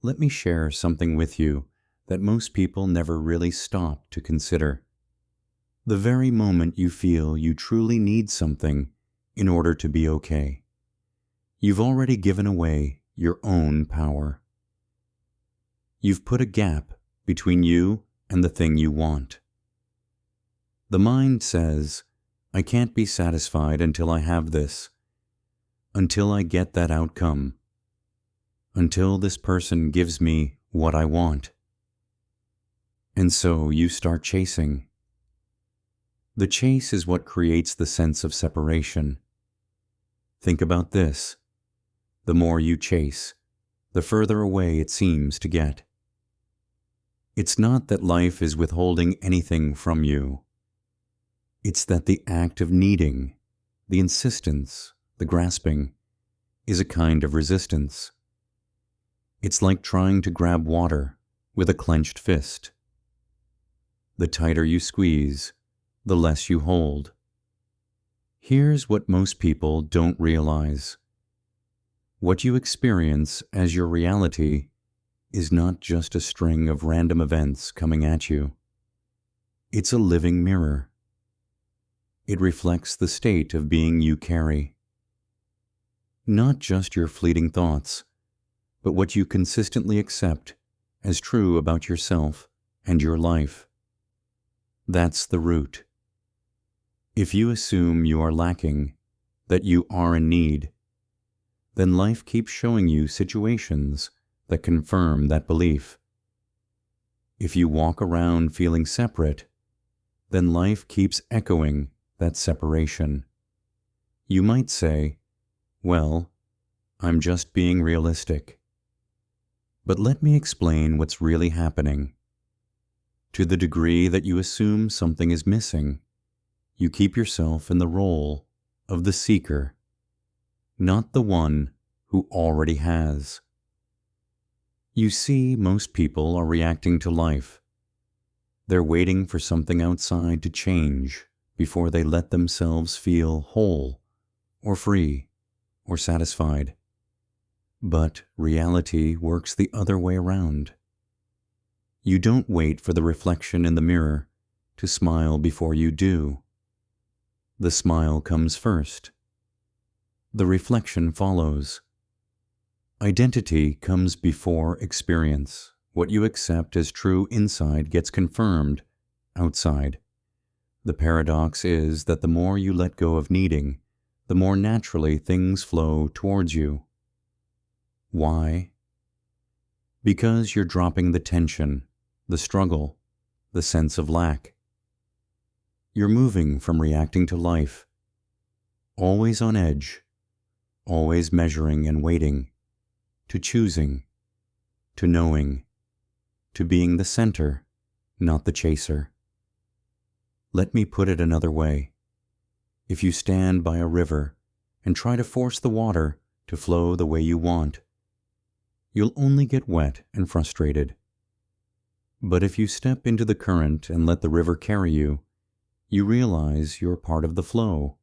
let me share something with you that most people never really stop to consider. The very moment you feel you truly need something in order to be okay, you've already given away your own power. You've put a gap between you and the thing you want. The mind says, I can't be satisfied until I have this, until I get that outcome, until this person gives me what I want. And so you start chasing. The chase is what creates the sense of separation. Think about this. The more you chase, the further away it seems to get. It's not that life is withholding anything from you. It's that the act of needing, the insistence, the grasping, is a kind of resistance. It's like trying to grab water with a clenched fist. The tighter you squeeze, the less you hold. Here's what most people don't realize. What you experience as your reality is not just a string of random events coming at you. It's a living mirror. It reflects the state of being you carry. Not just your fleeting thoughts, but what you consistently accept as true about yourself and your life. That's the root. If you assume you are lacking, that you are in need, then life keeps showing you situations that confirm that belief. If you walk around feeling separate, then life keeps echoing that separation. You might say, well, I'm just being realistic. But let me explain what's really happening. To the degree that you assume something is missing, you keep yourself in the role of the seeker, not the one who already has. You see, most people are reacting to life. They're waiting for something outside to change before they let themselves feel whole, or free, or satisfied. But reality works the other way around. You don't wait for the reflection in the mirror to smile before you do. The smile comes first. The reflection follows. Identity comes before experience. What you accept as true inside gets confirmed outside. The paradox is that the more you let go of needing, the more naturally things flow towards you. Why? Because you're dropping the tension, the struggle, the sense of lack. You're moving from reacting to life, always on edge, always measuring and waiting, to choosing, to knowing, to being the center, not the chaser. Let me put it another way. If you stand by a river and try to force the water to flow the way you want, you'll only get wet and frustrated. But if you step into the current and let the river carry you, you realize you're part of the flow,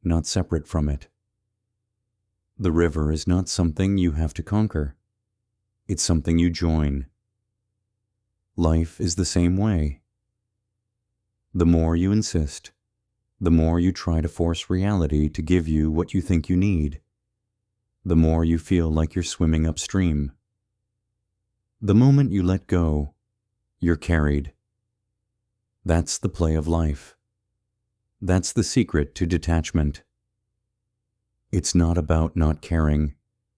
not separate from it. The river is not something you have to conquer. It's something you join. Life is the same way. The more you insist, the more you try to force reality to give you what you think you need, the more you feel like you're swimming upstream. The moment you let go, you're carried. That's the play of life. That's the secret to detachment. It's not about not caring,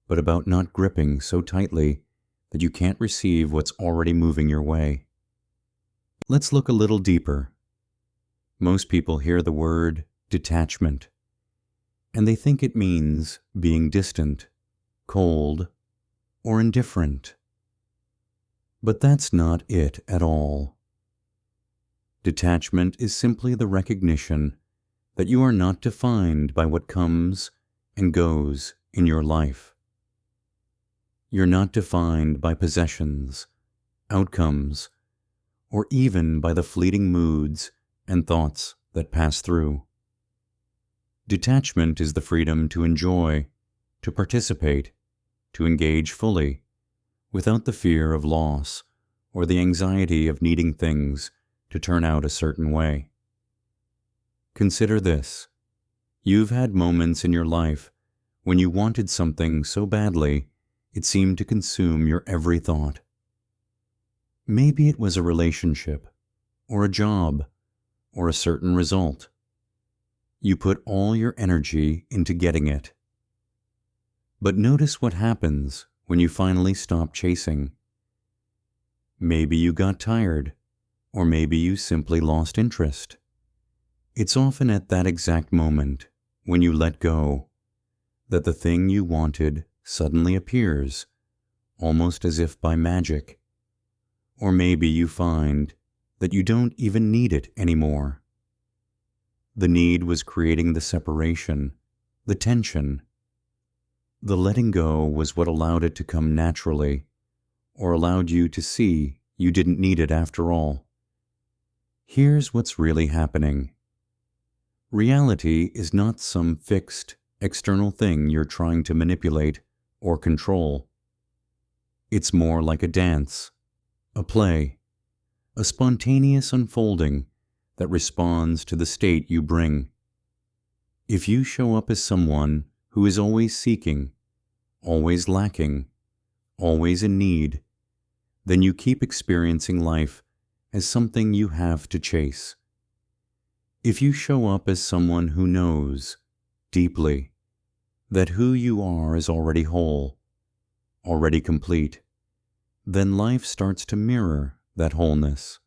but about not gripping so tightly that you can't receive what's already moving your way. Let's look a little deeper. Most people hear the word detachment, and they think it means being distant, cold, or indifferent. But that's not it at all. Detachment is simply the recognition that you are not defined by what comes and goes in your life. You're not defined by possessions, outcomes, or even by the fleeting moods and thoughts that pass through. Detachment is the freedom to enjoy, to participate, to engage fully, without the fear of loss or the anxiety of needing things to turn out a certain way. Consider this. You've had moments in your life when you wanted something so badly it seemed to consume your every thought. Maybe it was a relationship, or a job, or a certain result. You put all your energy into getting it. But notice what happens when you finally stop chasing. Maybe you got tired, or maybe you simply lost interest. It's often at that exact moment, when you let go, that the thing you wanted suddenly appears, almost as if by magic. Or maybe you find that you don't even need it anymore. The need was creating the separation, the tension. The letting go was what allowed it to come naturally, or allowed you to see you didn't need it after all. Here's what's really happening. Reality is not some fixed, external thing you're trying to manipulate or control. It's more like a dance, a play, a spontaneous unfolding that responds to the state you bring. If you show up as someone who is always seeking, always lacking, always in need, then you keep experiencing life as something you have to chase. If you show up as someone who knows, deeply, that who you are is already whole, already complete, then life starts to mirror that wholeness.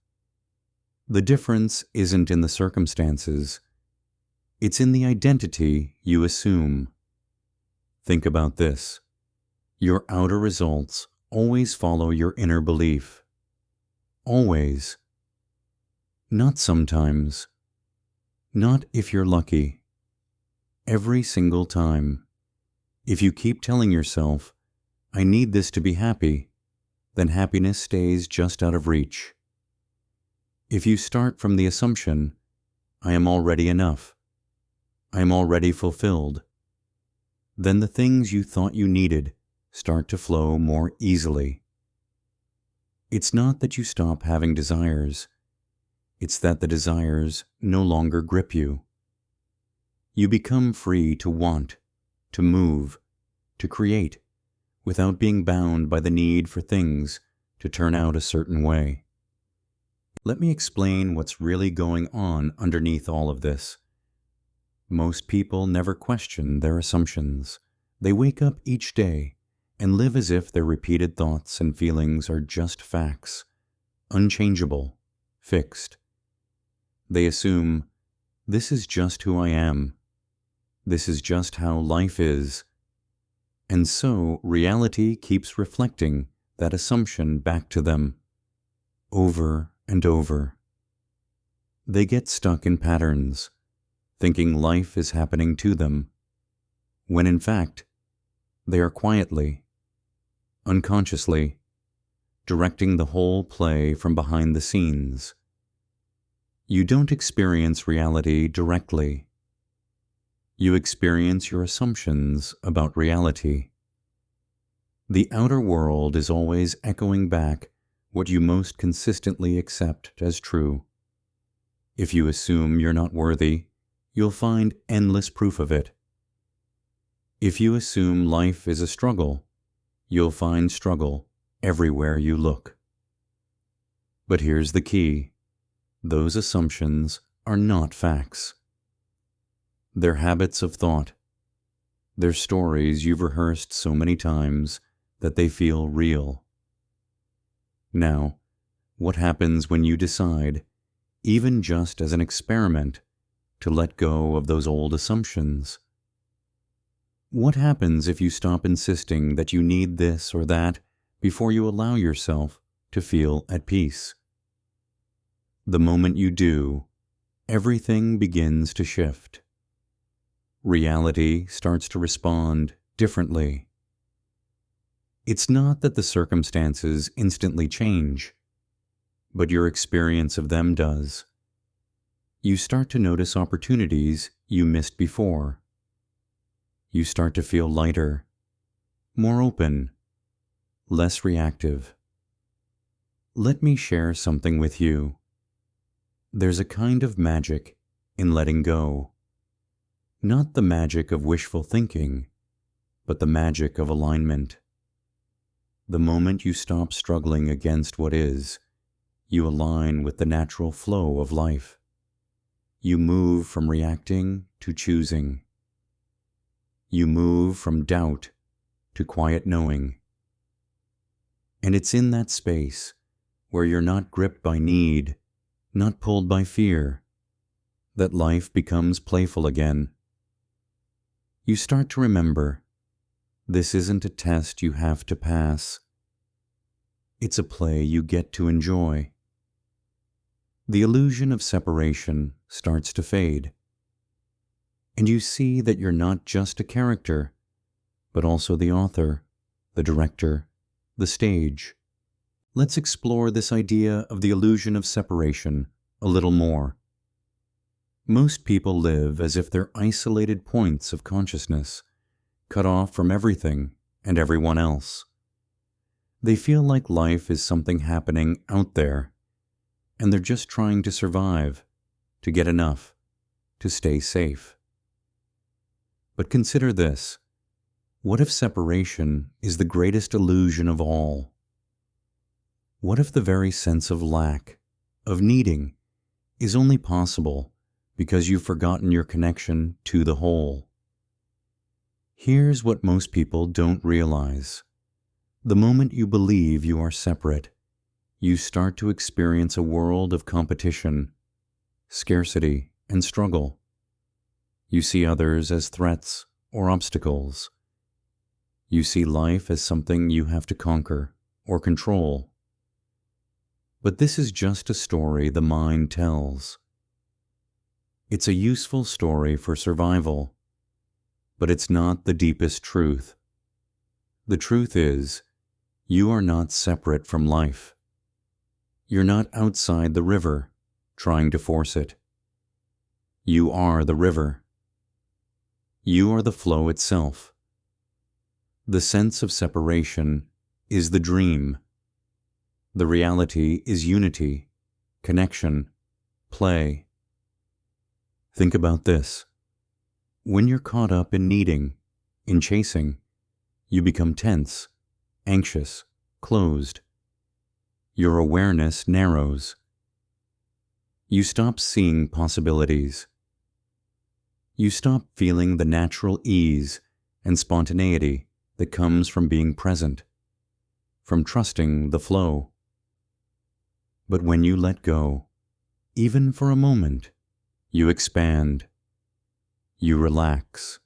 The difference isn't in the circumstances, it's in the identity you assume. Think about this. Your outer results always follow your inner belief. Always. Not sometimes. Not if you're lucky. Every single time. If you keep telling yourself, I need this to be happy, then happiness stays just out of reach. If you start from the assumption, I am already enough, I am already fulfilled, then the things you thought you needed start to flow more easily. It's not that you stop having desires, it's that the desires no longer grip you. You become free to want, to move, to create, without being bound by the need for things to turn out a certain way. Let me explain what's really going on underneath all of this. Most people never question their assumptions. They wake up each day and live as if their repeated thoughts and feelings are just facts, unchangeable, fixed. They assume, this is just who I am. This is just how life is. And so reality keeps reflecting that assumption back to them, over and over. They get stuck in patterns, thinking life is happening to them, when in fact, they are quietly, unconsciously, directing the whole play from behind the scenes. You don't experience reality directly. You experience your assumptions about reality. The outer world is always echoing back what you most consistently accept as true. If you assume you're not worthy, you'll find endless proof of it. If you assume life is a struggle, you'll find struggle everywhere you look. But here's the key. Those assumptions are not facts. They're habits of thought. They're stories you've rehearsed so many times that they feel real. Now, what happens when you decide, even just as an experiment, to let go of those old assumptions? What happens if you stop insisting that you need this or that before you allow yourself to feel at peace? The moment you do, everything begins to shift. Reality starts to respond differently. It's not that the circumstances instantly change, but your experience of them does. You start to notice opportunities you missed before. You start to feel lighter, more open, less reactive. Let me share something with you. There's a kind of magic in letting go. Not the magic of wishful thinking, but the magic of alignment. The moment you stop struggling against what is, you align with the natural flow of life. You move from reacting to choosing. You move from doubt to quiet knowing. And it's in that space where you're not gripped by need, not pulled by fear, that life becomes playful again. You start to remember, this isn't a test you have to pass. It's a play you get to enjoy. The illusion of separation starts to fade, and you see that you're not just a character, but also the author, the director, the stage. Let's explore this idea of the illusion of separation a little more. Most people live as if they're isolated points of consciousness, cut off from everything and everyone else. They feel like life is something happening out there, and they're just trying to survive, to get enough, to stay safe. But consider this. What if separation is the greatest illusion of all? What if the very sense of lack, of needing, is only possible because you've forgotten your connection to the whole? Here's what most people don't realize. The moment you believe you are separate, you start to experience a world of competition, scarcity, and struggle. You see others as threats or obstacles. You see life as something you have to conquer or control. But this is just a story the mind tells. It's a useful story for survival, but it's not the deepest truth. The truth is, you are not separate from life. You're not outside the river, trying to force it. You are the river. You are the flow itself. The sense of separation is the dream. The reality is unity, connection, play. Think about this. When you're caught up in needing, in chasing, you become tense, anxious, closed. Your awareness narrows. You stop seeing possibilities. You stop feeling the natural ease and spontaneity that comes from being present, from trusting the flow. But when you let go, even for a moment, you expand. You relax.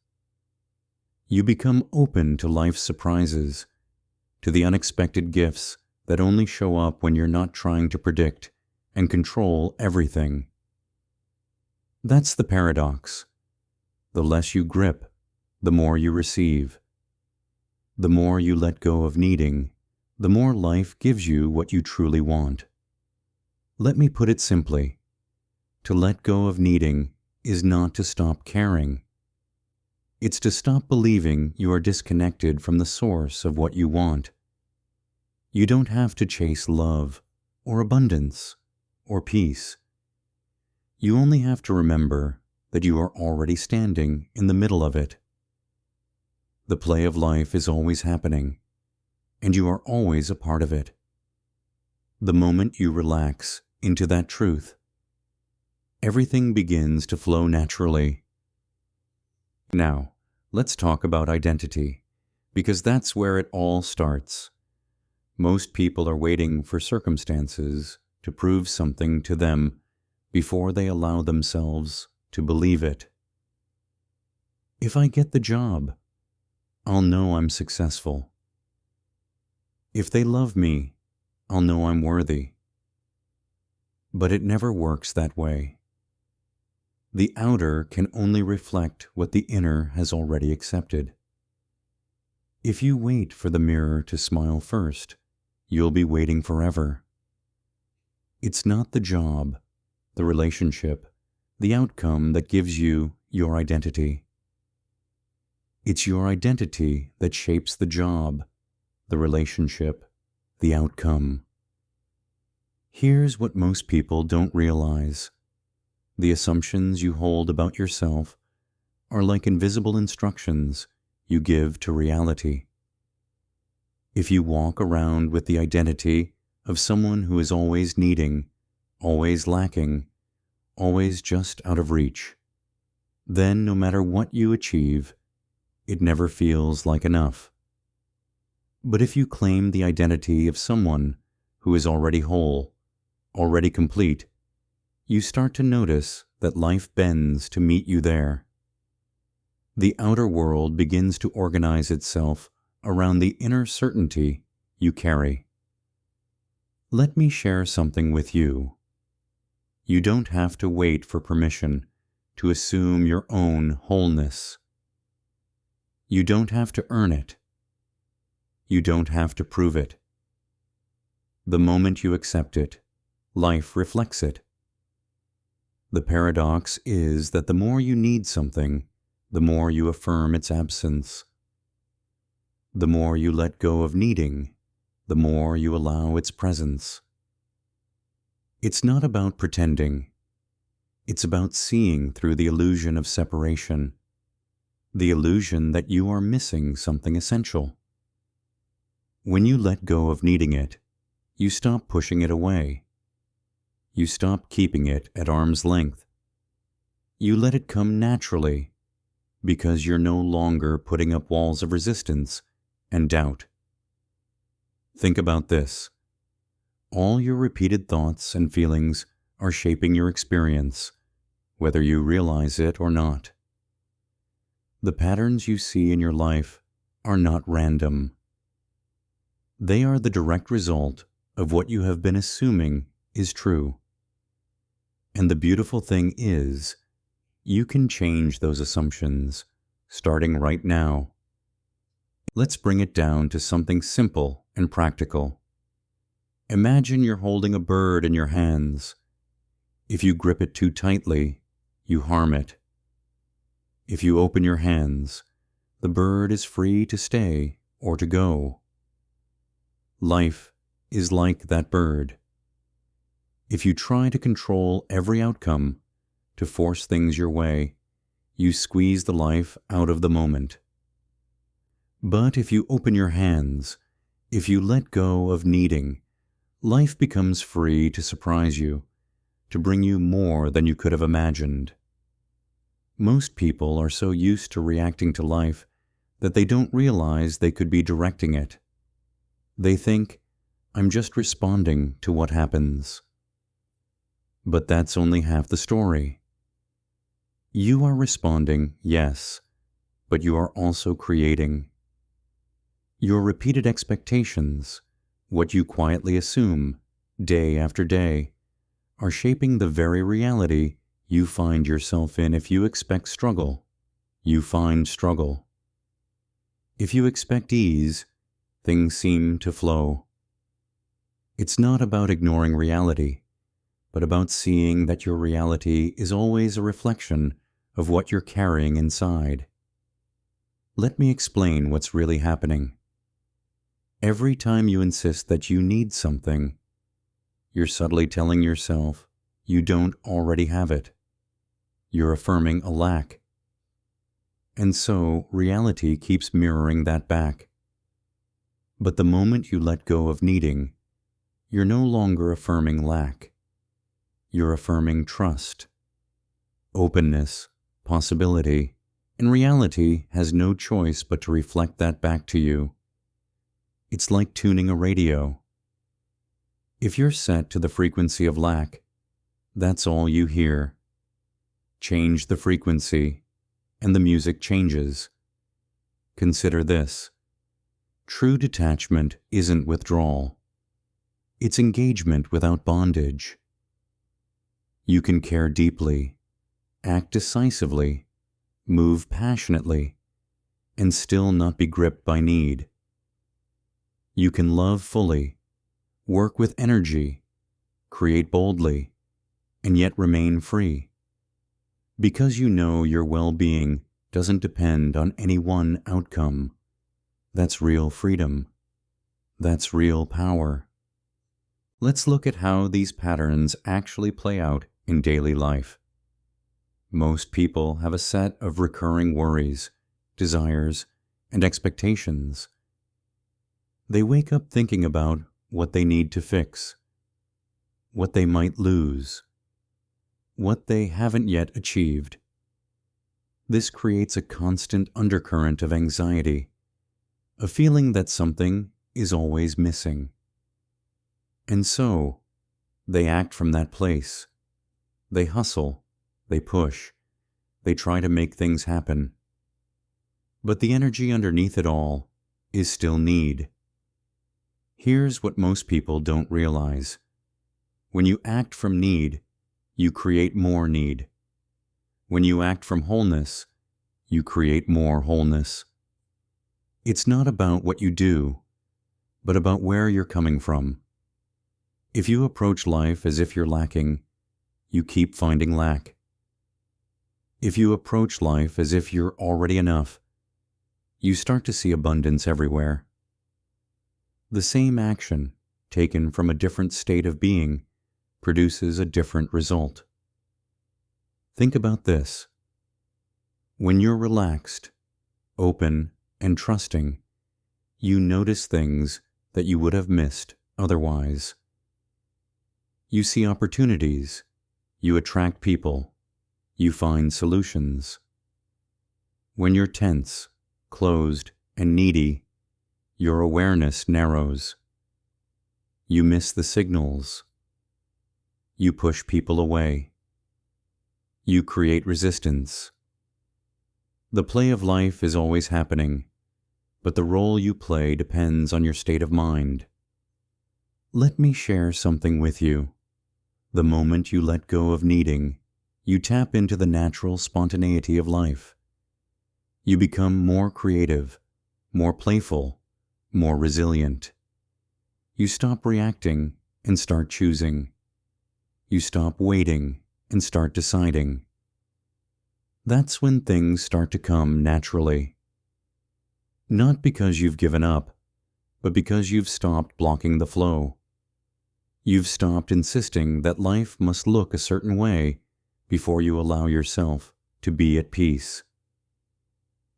You become open to life's surprises, to the unexpected gifts that only show up when you're not trying to predict and control everything. That's the paradox. The less you grip, the more you receive. The more you let go of needing, the more life gives you what you truly want. Let me put it simply. To let go of needing is not to stop caring. It's to stop believing you are disconnected from the source of what you want. You don't have to chase love, or abundance, or peace. You only have to remember that you are already standing in the middle of it. The play of life is always happening, and you are always a part of it. The moment you relax into that truth, everything begins to flow naturally. Now, let's talk about identity, because that's where it all starts. Most people are waiting for circumstances to prove something to them before they allow themselves to believe it. If I get the job, I'll know I'm successful. If they love me, I'll know I'm worthy. But it never works that way. The outer can only reflect what the inner has already accepted. If you wait for the mirror to smile first, you'll be waiting forever. It's not the job, the relationship, the outcome that gives you your identity. It's your identity that shapes the job, the relationship, the outcome. Here's what most people don't realize. The assumptions you hold about yourself are like invisible instructions you give to reality. If you walk around with the identity of someone who is always needing, always lacking, always just out of reach, then no matter what you achieve, it never feels like enough. But if you claim the identity of someone who is already whole, already complete, you start to notice that life bends to meet you there. The outer world begins to organize itself around the inner certainty you carry. Let me share something with you. You don't have to wait for permission to assume your own wholeness. You don't have to earn it. You don't have to prove it. The moment you accept it, life reflects it. The paradox is that the more you need something, the more you affirm its absence. The more you let go of needing, the more you allow its presence. It's not about pretending. It's about seeing through the illusion of separation, the illusion that you are missing something essential. When you let go of needing it, you stop pushing it away. You stop keeping it at arm's length. You let it come naturally, because you're no longer putting up walls of resistance and doubt. Think about this. All your repeated thoughts and feelings are shaping your experience, whether you realize it or not. The patterns you see in your life are not random. They are the direct result of what you have been assuming is true. And the beautiful thing is, you can change those assumptions, starting right now. Let's bring it down to something simple and practical. Imagine you're holding a bird in your hands. If you grip it too tightly, you harm it. If you open your hands, the bird is free to stay or to go. Life is like that bird. If you try to control every outcome, to force things your way, you squeeze the life out of the moment. But if you open your hands, if you let go of needing, life becomes free to surprise you, to bring you more than you could have imagined. Most people are so used to reacting to life that they don't realize they could be directing it. They think, I'm just responding to what happens. But that's only half the story. You are responding, yes, but you are also creating. Your repeated expectations, what you quietly assume, day after day, are shaping the very reality you find yourself in. If you expect struggle, you find struggle. If you expect ease, things seem to flow. It's not about ignoring reality, but about seeing that your reality is always a reflection of what you're carrying inside. Let me explain what's really happening. Every time you insist that you need something, you're subtly telling yourself you don't already have it. You're affirming a lack. And so reality keeps mirroring that back. But the moment you let go of needing, you're no longer affirming lack. You're affirming trust, openness, possibility, and reality has no choice but to reflect that back to you. It's like tuning a radio. If you're set to the frequency of lack, that's all you hear. Change the frequency, and the music changes. Consider this. True detachment isn't withdrawal. It's engagement without bondage. You can care deeply, act decisively, move passionately, and still not be gripped by need. You can love fully, work with energy, create boldly, and yet remain free. Because you know your well-being doesn't depend on any one outcome. That's real freedom. That's real power. Let's look at how these patterns actually play out in daily life. Most people have a set of recurring worries, desires, and expectations. They wake up thinking about what they need to fix, what they might lose, what they haven't yet achieved. This creates a constant undercurrent of anxiety, a feeling that something is always missing. And so, they act from that place. They hustle, they push, they try to make things happen. But the energy underneath it all is still need. Here's what most people don't realize. When you act from need, you create more need. When you act from wholeness, you create more wholeness. It's not about what you do, but about where you're coming from. If you approach life as if you're lacking, you keep finding lack. If you approach life as if you're already enough, you start to see abundance everywhere. The same action, taken from a different state of being, produces a different result. Think about this. When you're relaxed, open, and trusting, you notice things that you would have missed otherwise. You see opportunities, you attract people, you find solutions. When you're tense, closed, and needy, your awareness narrows. You miss the signals. You push people away. You create resistance. The play of life is always happening, but the role you play depends on your state of mind. Let me share something with you. The moment you let go of needing, you tap into the natural spontaneity of life. You become more creative, more playful, more resilient. You stop reacting and start choosing. You stop waiting and start deciding. That's when things start to come naturally. Not because you've given up, but because you've stopped blocking the flow. You've stopped insisting that life must look a certain way before you allow yourself to be at peace.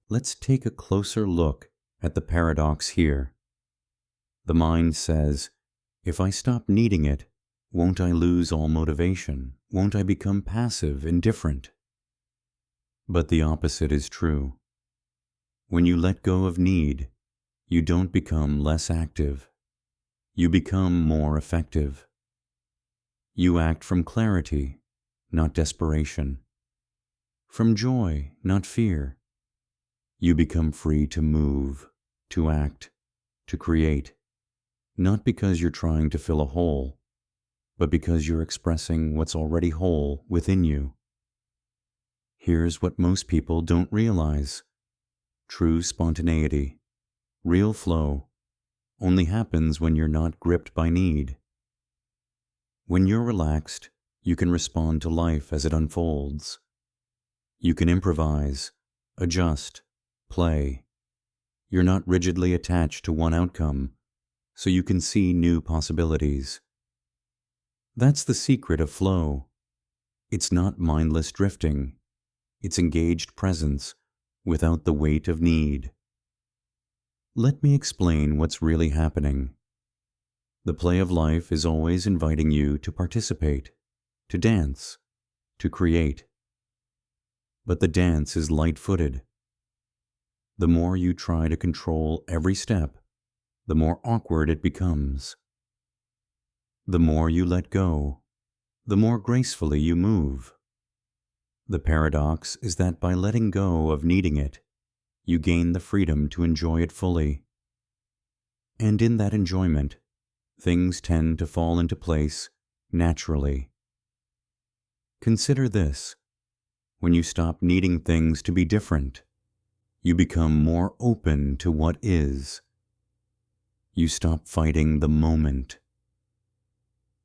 Let's take a closer look at the paradox here. The mind says, if I stop needing it, won't I lose all motivation? Won't I become passive, indifferent? But the opposite is true. When you let go of need, you don't become less active. You become more effective. You act from clarity, not desperation. From joy, not fear. You become free to move, to act, to create, not because you're trying to fill a hole, but because you're expressing what's already whole within you. Here's what most people don't realize. True spontaneity, real flow, only happens when you're not gripped by need. When you're relaxed, you can respond to life as it unfolds. You can improvise, adjust, play. You're not rigidly attached to one outcome, so you can see new possibilities. That's the secret of flow. It's not mindless drifting. It's engaged presence without the weight of need. Let me explain what's really happening. The play of life is always inviting you to participate, to dance, to create. But the dance is light-footed. The more you try to control every step, the more awkward it becomes. The more you let go, the more gracefully you move. The paradox is that by letting go of needing it, you gain the freedom to enjoy it fully. And in that enjoyment, things tend to fall into place naturally. Consider this. When you stop needing things to be different, you become more open to what is. You stop fighting the moment.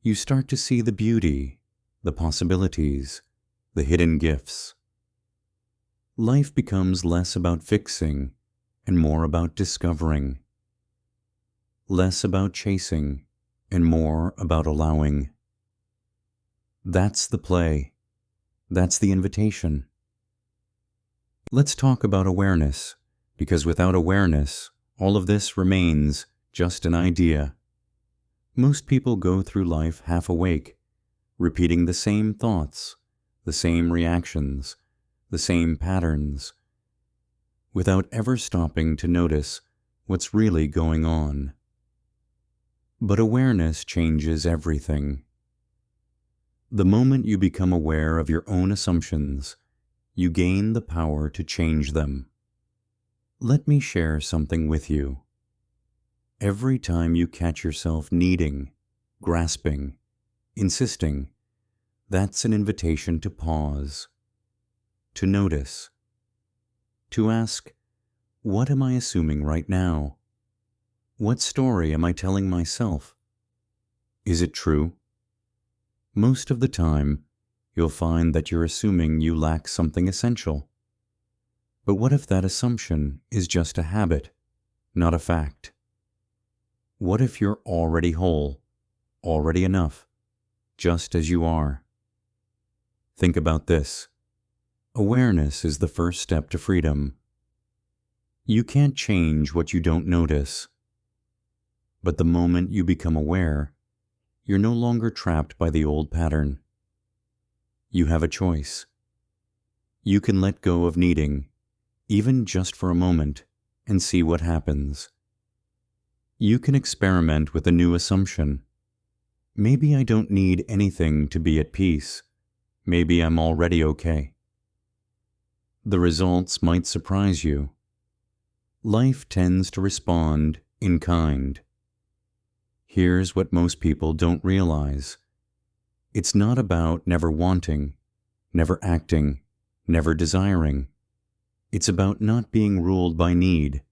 You start to see the beauty, the possibilities, the hidden gifts. Life becomes less about fixing and more about discovering. less about chasing and more about allowing. That's the play. That's the invitation. Let's talk about awareness, because without awareness, all of this remains just an idea. Most people go through life half awake, repeating the same thoughts, the same reactions, the same patterns, without ever stopping to notice what's really going on. But awareness changes everything. The moment you become aware of your own assumptions, you gain the power to change them. Let me share something with you. Every time you catch yourself needing, grasping, insisting, that's an invitation to pause, to notice, to ask, what am I assuming right now? What story am I telling myself? Is it true? Most of the time, you'll find that you're assuming you lack something essential. But what if that assumption is just a habit, not a fact? What if you're already whole, already enough, just as you are? Think about this. Awareness is the first step to freedom. You can't change what you don't notice. But the moment you become aware, you're no longer trapped by the old pattern. You have a choice. You can let go of needing, even just for a moment, and see what happens. You can experiment with a new assumption. Maybe I don't need anything to be at peace. Maybe I'm already okay. The results might surprise you. Life tends to respond in kind. Here's what most people don't realize. It's not about never wanting, never acting, never desiring. It's about not being ruled by need.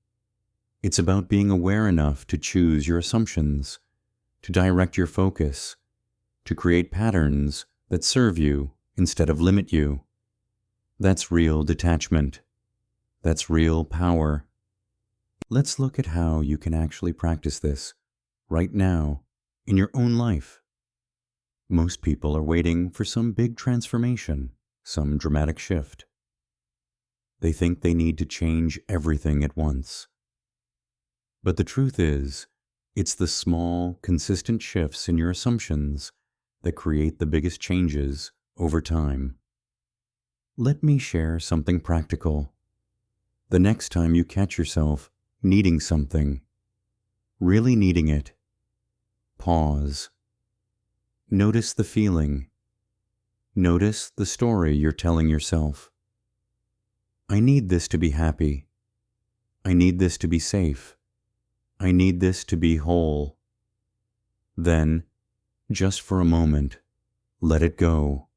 It's about being aware enough to choose your assumptions, to direct your focus, to create patterns that serve you instead of limit you. That's real detachment. That's real power. Let's look at how you can actually practice this right now in your own life. Most people are waiting for some big transformation, some dramatic shift. They think they need to change everything at once. But the truth is, it's the small, consistent shifts in your assumptions that create the biggest changes over time. Let me share something practical. The next time you catch yourself needing something, really needing it, pause. Notice the feeling. Notice the story you're telling yourself. I need this to be happy. I need this to be safe. I need this to be whole. Then, just for a moment, let it go.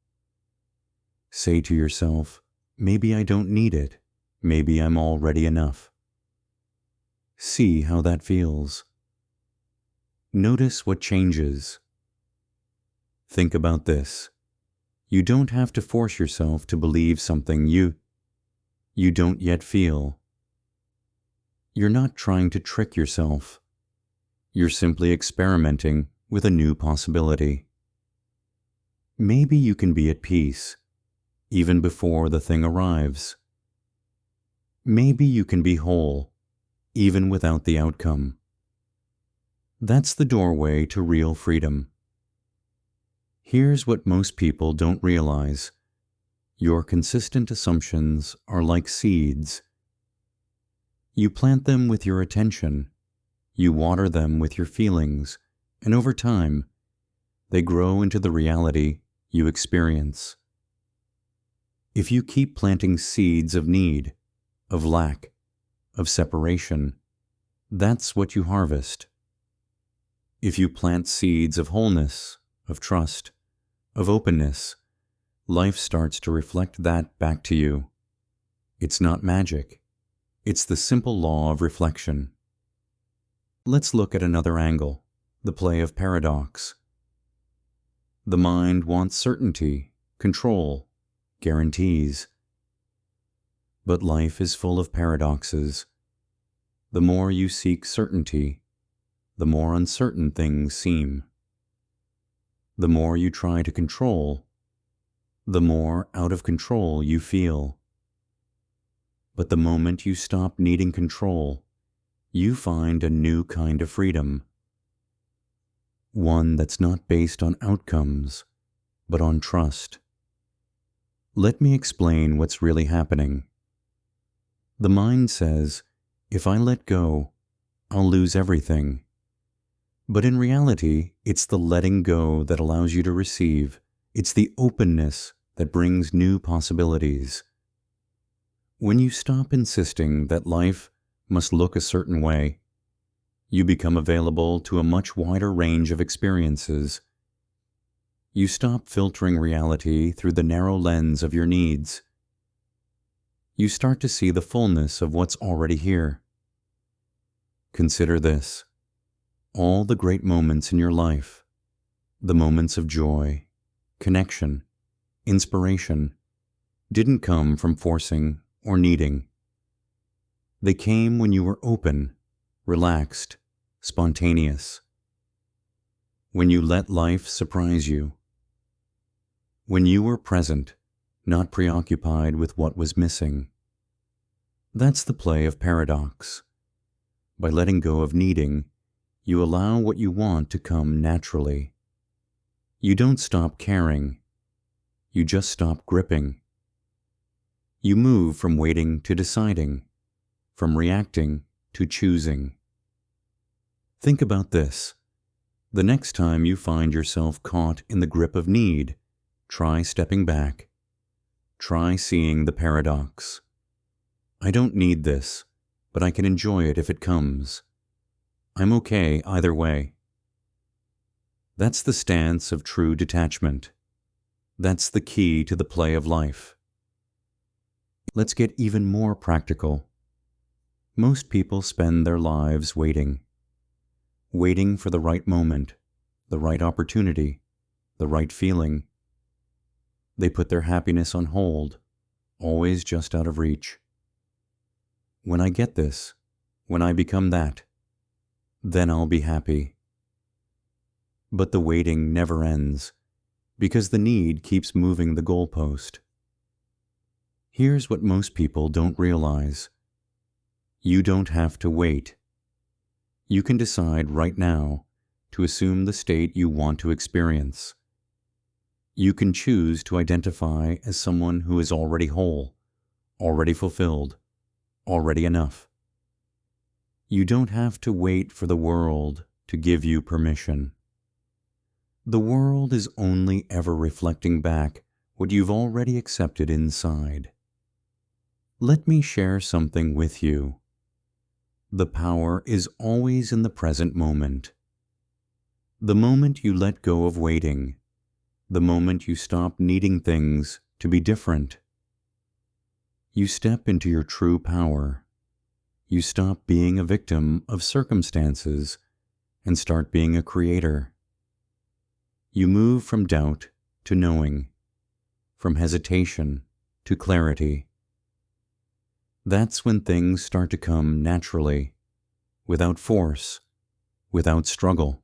Say to yourself, maybe I don't need it. Maybe I'm already enough. See how that feels. Notice what changes. Think about this. You don't have to force yourself to believe something you don't yet feel. You're not trying to trick yourself. You're simply experimenting with a new possibility. Maybe you can be at peace, even before the thing arrives. Maybe you can be whole, even without the outcome. That's the doorway to real freedom. Here's what most people don't realize. Your consistent assumptions are like seeds. You plant them with your attention. You water them with your feelings, and over time, they grow into the reality you experience. If you keep planting seeds of need, of lack, of separation, that's what you harvest. If you plant seeds of wholeness, of trust, of openness, life starts to reflect that back to you. It's not magic. It's the simple law of reflection. Let's look at another angle, the play of paradox. The mind wants certainty, control, guarantees. But life is full of paradoxes. The more you seek certainty, the more uncertain things seem. The more you try to control, the more out of control you feel. But the moment you stop needing control, you find a new kind of freedom. One that's not based on outcomes, but on trust. Let me explain what's really happening. The mind says, if I let go, I'll lose everything. But in reality, it's the letting go that allows you to receive. It's the openness that brings new possibilities. When you stop insisting that life must look a certain way, you become available to a much wider range of experiences. You stop filtering reality through the narrow lens of your needs. You start to see the fullness of what's already here. Consider this. All the great moments in your life, the moments of joy, connection, inspiration, didn't come from forcing or needing. They came when you were open, relaxed, spontaneous. When you let life surprise you. When you were present, not preoccupied with what was missing. That's the play of paradox. By letting go of needing, you allow what you want to come naturally. You don't stop caring. You just stop gripping. You move from waiting to deciding, from reacting to choosing. Think about this. The next time you find yourself caught in the grip of need, try stepping back. Try seeing the paradox. I don't need this, but I can enjoy it if it comes. I'm okay either way. That's the stance of true detachment. That's the key to the play of life. Let's get even more practical. Most people spend their lives waiting for the right moment, the right opportunity, the right feeling. They put their happiness on hold, always just out of reach. When I get this, when I become that, then I'll be happy. But the waiting never ends, because the need keeps moving the goalpost. Here's what most people don't realize. You don't have to wait. You can decide right now to assume the state you want to experience. You can choose to identify as someone who is already whole, already fulfilled, already enough. You don't have to wait for the world to give you permission. The world is only ever reflecting back what you've already accepted inside. Let me share something with you. The power is always in the present moment. The moment you let go of waiting, the moment you stop needing things to be different, you step into your true power. You stop being a victim of circumstances and start being a creator. You move from doubt to knowing, from hesitation to clarity. That's when things start to come naturally, without force, without struggle.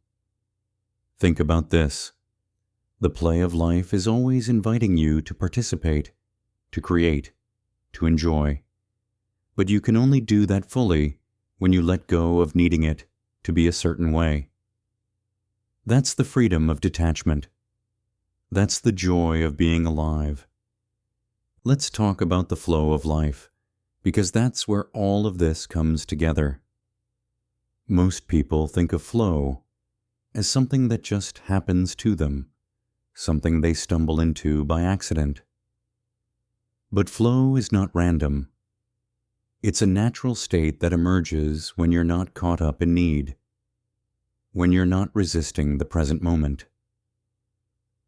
Think about this. The play of life is always inviting you to participate, to create, to enjoy. But you can only do that fully when you let go of needing it to be a certain way. That's the freedom of detachment. That's the joy of being alive. Let's talk about the flow of life, because that's where all of this comes together. Most people think of flow as something that just happens to them, something they stumble into by accident. But flow is not random. It's a natural state that emerges when you're not caught up in need, when you're not resisting the present moment.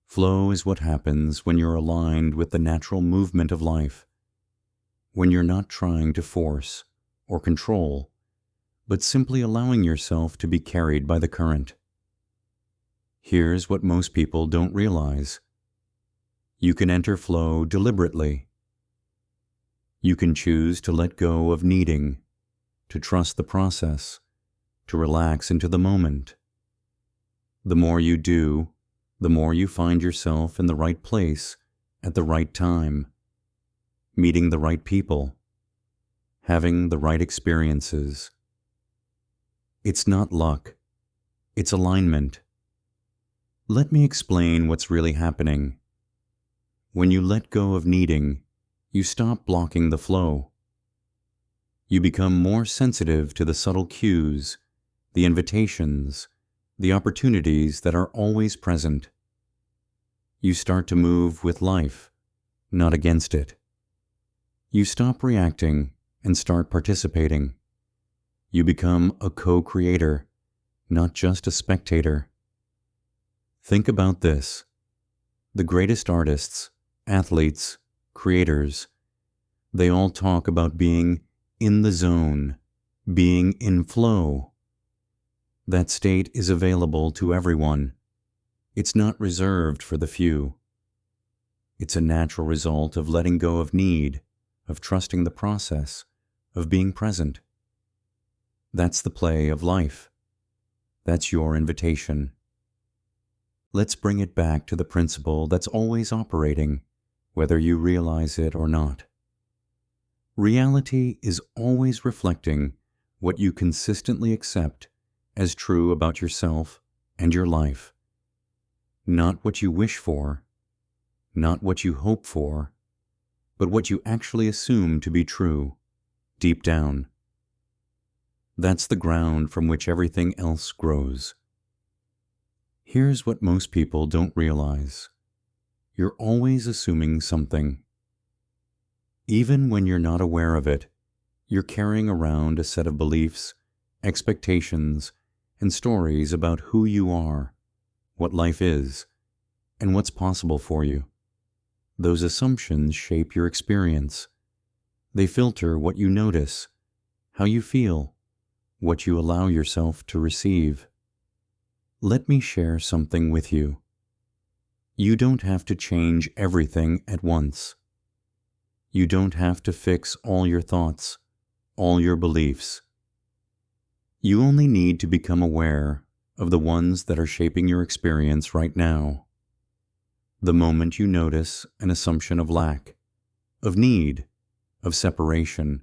Flow is what happens when you're aligned with the natural movement of life, when you're not trying to force or control, but simply allowing yourself to be carried by the current. Here's what most people don't realize. You can enter flow deliberately. You can choose to let go of needing, to trust the process, to relax into the moment. The more you do, the more you find yourself in the right place at the right time, meeting the right people, having the right experiences. It's not luck, it's alignment. Let me explain what's really happening. When you let go of needing, you stop blocking the flow. You become more sensitive to the subtle cues, the invitations, the opportunities that are always present. You start to move with life, not against it. You stop reacting and start participating. You become a co-creator, not just a spectator. Think about this. The greatest artists, athletes, creators, they all talk about being in the zone, being in flow. That state is available to everyone. It's not reserved for the few. It's a natural result of letting go of need, of trusting the process, of being present. That's the play of life. That's your invitation. Let's bring it back to the principle that's always operating, whether you realize it or not. Reality is always reflecting what you consistently accept as true about yourself and your life. Not what you wish for, not what you hope for, but what you actually assume to be true, deep down. That's the ground from which everything else grows. Here's what most people don't realize. You're always assuming something. Even when you're not aware of it, you're carrying around a set of beliefs, expectations, and stories about who you are, what life is, and what's possible for you. Those assumptions shape your experience. They filter what you notice, how you feel, what you allow yourself to receive. Let me share something with you. You don't have to change everything at once. You don't have to fix all your thoughts, all your beliefs. You only need to become aware of the ones that are shaping your experience right now. The moment you notice an assumption of lack, of need, of separation,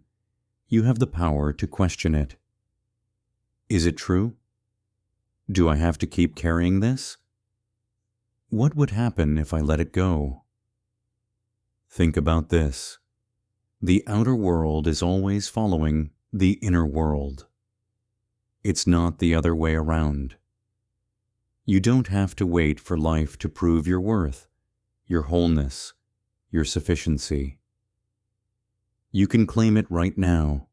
you have the power to question it. Is it true? Do I have to keep carrying this? What would happen if I let it go? Think about this. The outer world is always following the inner world. It's not the other way around. You don't have to wait for life to prove your worth, your wholeness, your sufficiency. You can claim it right now,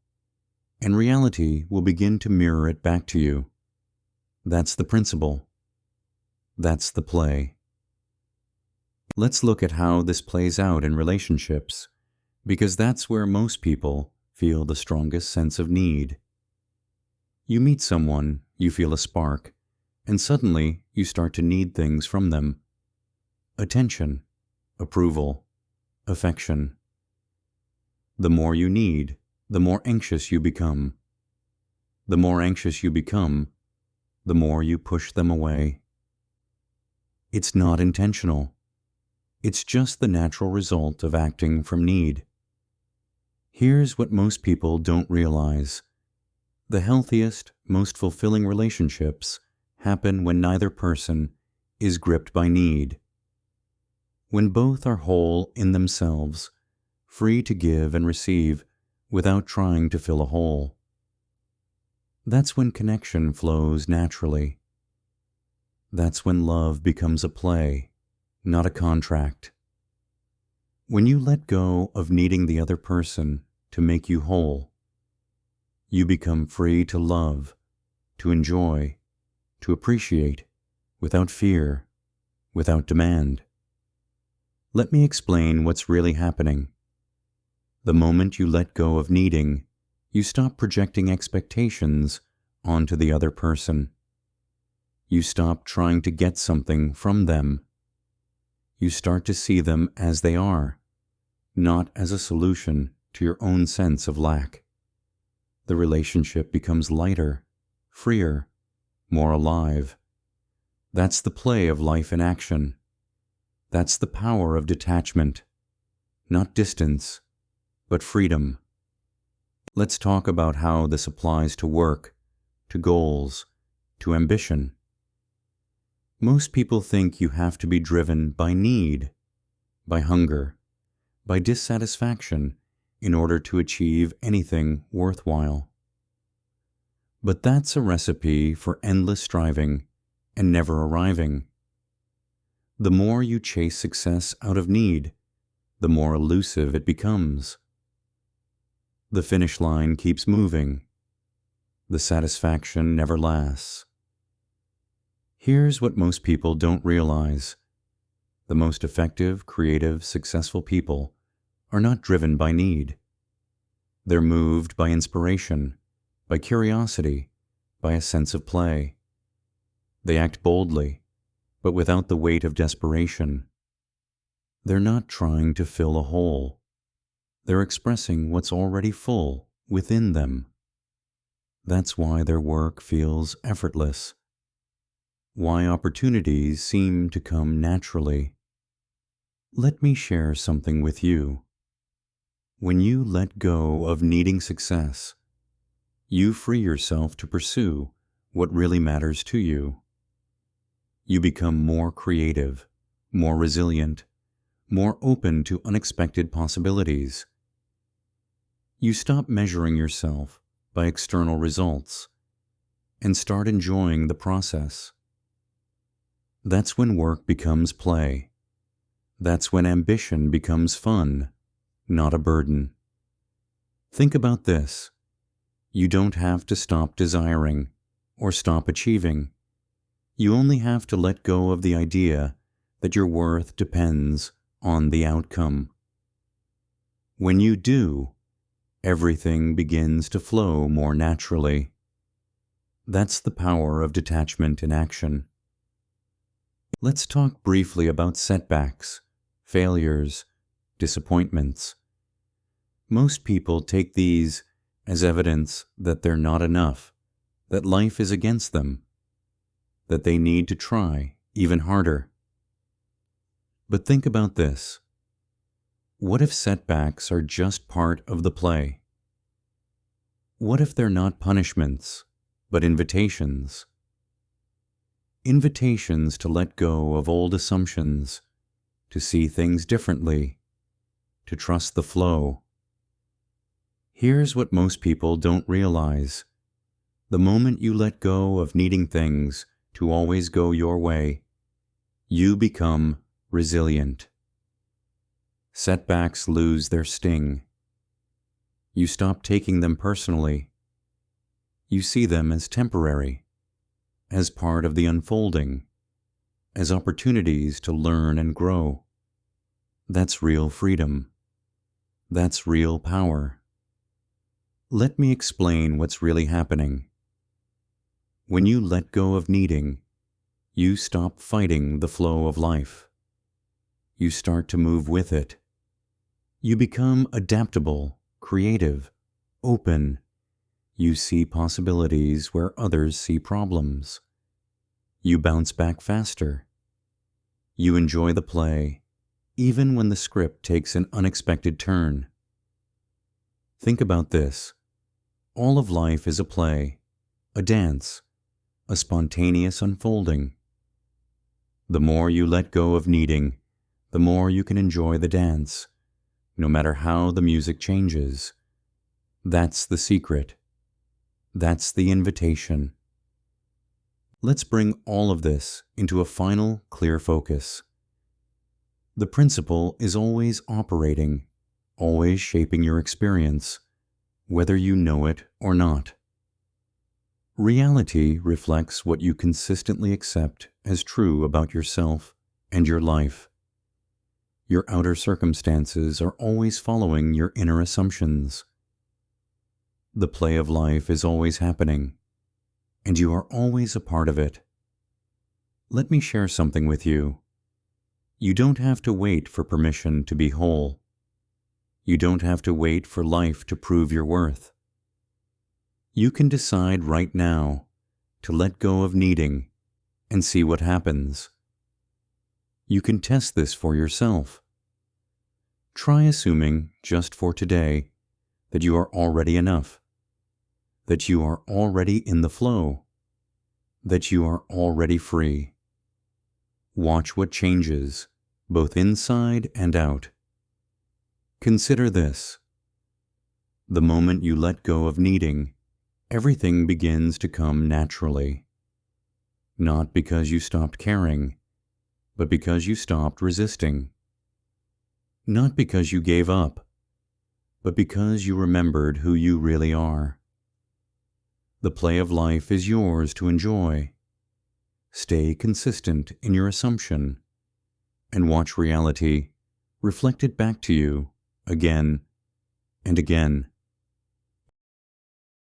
and reality will begin to mirror it back to you. That's the principle. That's the play. Let's look at how this plays out in relationships, because that's where most people feel the strongest sense of need. You meet someone, you feel a spark, and suddenly you start to need things from them. Attention, approval, affection. The more you need, the more anxious you become. The more anxious you become, the more you push them away. It's not intentional. It's just the natural result of acting from need. Here's what most people don't realize. The healthiest, most fulfilling relationships happen when neither person is gripped by need. When both are whole in themselves, free to give and receive without trying to fill a hole. That's when connection flows naturally. That's when love becomes a play, not a contract. When you let go of needing the other person to make you whole, you become free to love, to enjoy, to appreciate, without fear, without demand. Let me explain what's really happening. The moment you let go of needing, you stop projecting expectations onto the other person. You stop trying to get something from them. You start to see them as they are, not as a solution to your own sense of lack. The relationship becomes lighter, freer, more alive. That's the play of life in action. That's the power of detachment, not distance, but freedom. Let's talk about how this applies to work, to goals, to ambition. Most people think you have to be driven by need, by hunger, by dissatisfaction in order to achieve anything worthwhile. But that's a recipe for endless striving and never arriving. The more you chase success out of need, the more elusive it becomes. The finish line keeps moving. The satisfaction never lasts. Here's what most people don't realize. The most effective, creative, successful people are not driven by need. They're moved by inspiration, by curiosity, by a sense of play. They act boldly, but without the weight of desperation. They're not trying to fill a hole. They're expressing what's already full within them. That's why their work feels effortless. Why opportunities seem to come naturally. Let me share something with you. When you let go of needing success, you free yourself to pursue what really matters to you. You become more creative, more resilient, more open to unexpected possibilities. You stop measuring yourself by external results and start enjoying the process. That's when work becomes play. That's when ambition becomes fun, not a burden. Think about this. You don't have to stop desiring or stop achieving. You only have to let go of the idea that your worth depends on the outcome. When you do, everything begins to flow more naturally. That's the power of detachment in action. Let's talk briefly about setbacks, failures, disappointments. Most people take these as evidence that they're not enough, that life is against them, that they need to try even harder. But think about this. What if setbacks are just part of the play? What if they're not punishments, but invitations? Invitations to let go of old assumptions, to see things differently, to trust the flow. Here's what most people don't realize. The moment you let go of needing things to always go your way, you become resilient. Setbacks lose their sting. You stop taking them personally. You see them as temporary, as part of the unfolding, as opportunities to learn and grow. That's real freedom. That's real power. Let me explain what's really happening. When you let go of needing, you stop fighting the flow of life. You start to move with it. You become adaptable, creative, open. You see possibilities where others see problems. You bounce back faster. You enjoy the play, even when the script takes an unexpected turn. Think about this. All of life is a play, a dance, a spontaneous unfolding. The more you let go of needing, the more you can enjoy the dance, no matter how the music changes. That's the secret. That's the invitation. Let's bring all of this into a final, clear focus. The principle is always operating, always shaping your experience, whether you know it or not. Reality reflects what you consistently accept as true about yourself and your life. Your outer circumstances are always following your inner assumptions. The play of life is always happening, and you are always a part of it. Let me share something with you. You don't have to wait for permission to be whole. You don't have to wait for life to prove your worth. You can decide right now to let go of needing and see what happens. You can test this for yourself. Try assuming, just for today, that you are already enough, that you are already in the flow, that you are already free. Watch what changes, both inside and out. Consider this. The moment you let go of needing, everything begins to come naturally. Not because you stopped caring, but because you stopped resisting. Not because you gave up, but because you remembered who you really are. The play of life is yours to enjoy. Stay consistent in your assumption, and watch reality reflected back to you again and again.